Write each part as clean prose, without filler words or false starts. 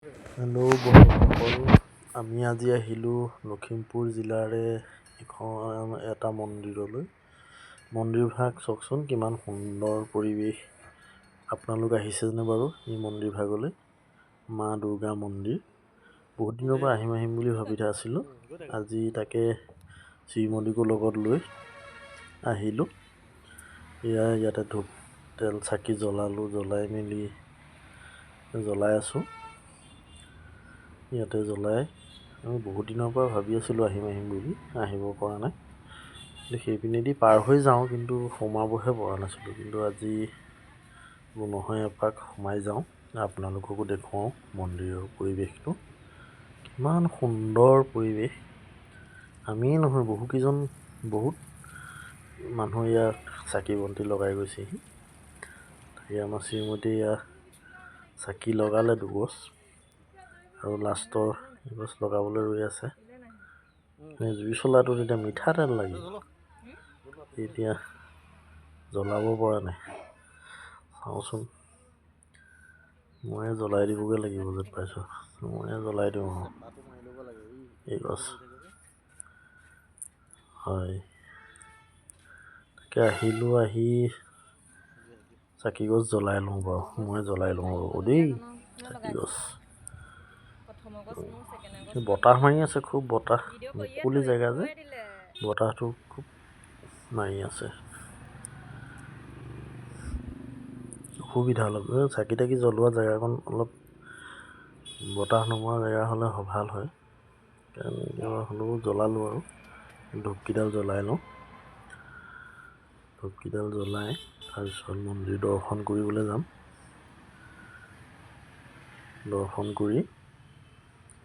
Hello' বন্ধুসকল, আমি আজি আহিলোঁ লখিমপুৰ জিলাৰে এটা মন্দিৰলৈ। মন্দিৰভাগ চাওকচোন, কিমান সুন্দৰ পৰিৱেশ। আপোনালোক আহিছেনে বাৰু এই মন্দিৰভাগলৈ? মা দুৰ্গা মন্দিৰ। বহুত দিনৰ পৰা আহিম বুলি ভাবি আছিলোঁ। আজি তাকে শ্ৰীমতীকো লগত লৈ আহিলোঁ। ইয়াতে ধূপ তেল চাকি জ্বলালোঁ, জ্বলাই আছোঁ। ইয়াতে জ্বলাই আমি বহুত দিনৰ পৰা ভাবি আছিলোঁ আহিম বুলি, আহিব পৰা নাই। কিন্তু সেইপিনেদি পাৰ হৈ যাওঁ, কিন্তু সোমাবহে পৰা নাছিলোঁ। কিন্তু আজি নহয়, এপাক সোমাই যাওঁ, আপোনালোককো দেখুৱাওঁ মন্দিৰৰ পৰিৱেশটো। কিমান সুন্দৰ পৰিৱেশ। আমিয়ে নহয়, বহুত মানুহ ইয়াত চাকি বন্তি লগাই গৈছেহি। তাকে আমাৰ শ্ৰীমতীয়ে ইয়াত চাকি লগালে দুগছ, আৰু লাষ্টৰ এগছ লগাবলৈ ৰৈ আছে। জুই চলাটোত এতিয়া মিঠাতেল লাগিব, এতিয়া জ্বলাব পৰা নাই। চাওঁচোন, ময়ে জ্বলাই দিবগৈ লাগিব যেন পাইছোঁ। ময়ে জ্বলাই দিওঁ এই গছ। হয়, তাকে আহিলোঁ, আহি চাকি গছ জ্বলাই লওঁ বাৰু। মই জ্বলাই লওঁ ৰ'ব দেই চাকি গছ। বতাহ মাৰি আছে, খুব বতাহ, মুকলি জেগা যে বতাহটো খুব মাৰি আছে। অসুবিধা অলপ, চাকি তাকি জ্বলোৱা জেগাকণ অলপ বতাহ নমৰা জেগা হ'লে ভাল হয়। হ'লেও জ্বলালোঁ আৰু ধূপকেইডাল জ্বলাই লওঁ। ধূপকেইডাল জ্বলাই তাৰপিছত মন্দিৰ দৰ্শন কৰিবলৈ যাম। দৰ্শন কৰি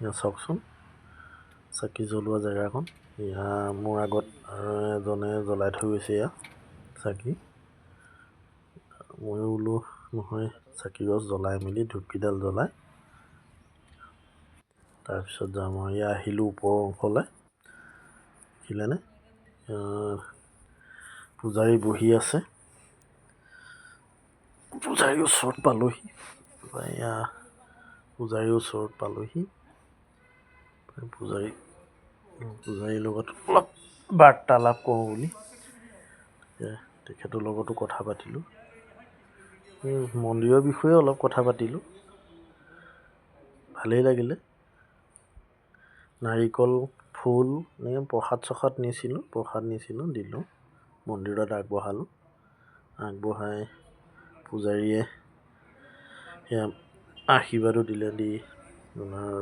এয়া চাওকচোন, চাকি জ্বলোৱা জেগাকণ। এয়া মোৰ আগত এজনে জ্বলাই থৈ গৈছে এয়া চাকি। ময়ো বোলো নহয়, চাকি গছ জ্বলাই মেলি ধূপকেইডাল জ্বলাই তাৰপিছত যাম আৰু। এয়া আহিলোঁ ওপৰৰ অংশলৈ, দেখিলেনে? পূজাৰী বহি আছে। পূজাৰীৰ ওচৰত পালোহি। এয়া পূজাৰীৰ ওচৰত পালোহি। পূজাৰীৰ লগত অলপ বাৰ্তালাপ কৰোঁ বুলি তেখেতৰ লগতো কথা পাতিলোঁ। মন্দিৰৰ বিষয়ে অলপ কথা পাতিলোঁ, ভালেই লাগিলে। নাৰিকল, ফুল এনেকৈ প্ৰসাদ নিছিলোঁ, দিলোঁ, মন্দিৰত আগবঢ়ালোঁ। আগবঢ়াই পূজাৰীয়ে সেয়া আশীৰ্বাদো দিলে, দি আপোনাৰ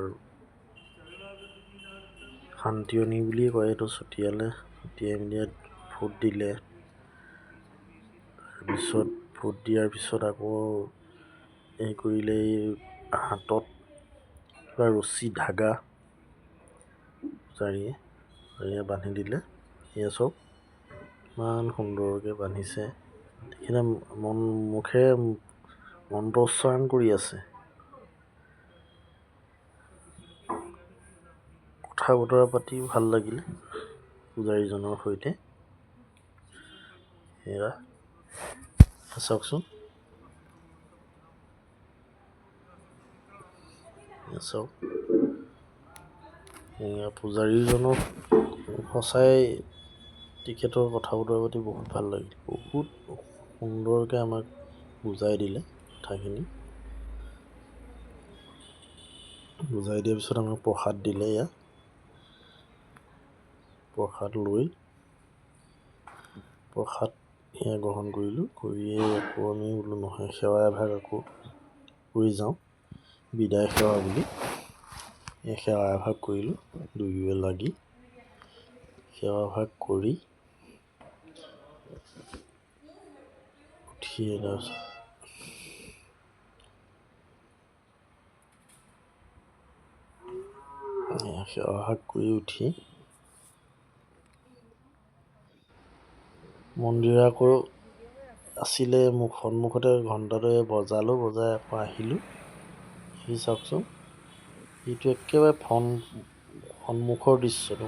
শান্তিয়নী বুলিয়ে কয়, এইটো ছটিয়াই মেলি ফুট দিলে। তাৰপিছত ফুট দিয়াৰ পিছত আকৌ এই কৰিলে, এই হাতত কিবা ৰছী ধাগা পূজাৰীয়ে বান্ধি দিলে। এয়া চব ইমান সুন্দৰকৈ বান্ধিছে। তেখেতে মুখেৰে মন্ত্ৰ উচ্চাৰণ কৰি আছে। কথা বতৰা পাতি ভাল লাগিলে পূজাৰীজনৰ সৈতে। এয়া চাওকচোন, চাওক, এয়া পূজাৰীজনক সঁচাই তেখেতৰ কথা বতৰা পাতি বহুত ভাল লাগিল। বহুত সুন্দৰকৈ আমাক বুজাই দিলে কথাখিনি। বুজাই দিয়াৰ পিছত আমাক প্ৰসাদ দিলে। এয়া প্ৰসাদ লৈ সেয়া গ্ৰহণ কৰিলোঁ। কৰিয়ে আকৌ আমি বোলো নহয়, সেৱা এভাগ আকৌ কৰি যাওঁ, বিদায় সেৱা বুলি। এই সেৱা এভাগ কৰিলোঁ, দুয়োৱে লাগি সেৱা এভাগ কৰি উঠি সেৱা এভাগ কৰি উঠি মন্দিৰ আকৌ আছিলে সন্মুখতে, ঘণ্টাটোৱে বজাই আকৌ আহিলোঁ। আহি চাওকচোন, এইটো একেবাৰে সন্মুখৰ দৃশ্যটো।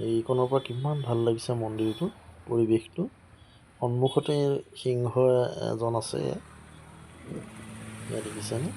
এইকণৰ পৰা কিমান ভাল লাগিছে মন্দিৰটো, পৰিৱেশটো। সন্মুখতে সিংহ এজন আছে, এয়া দেখিছেনে?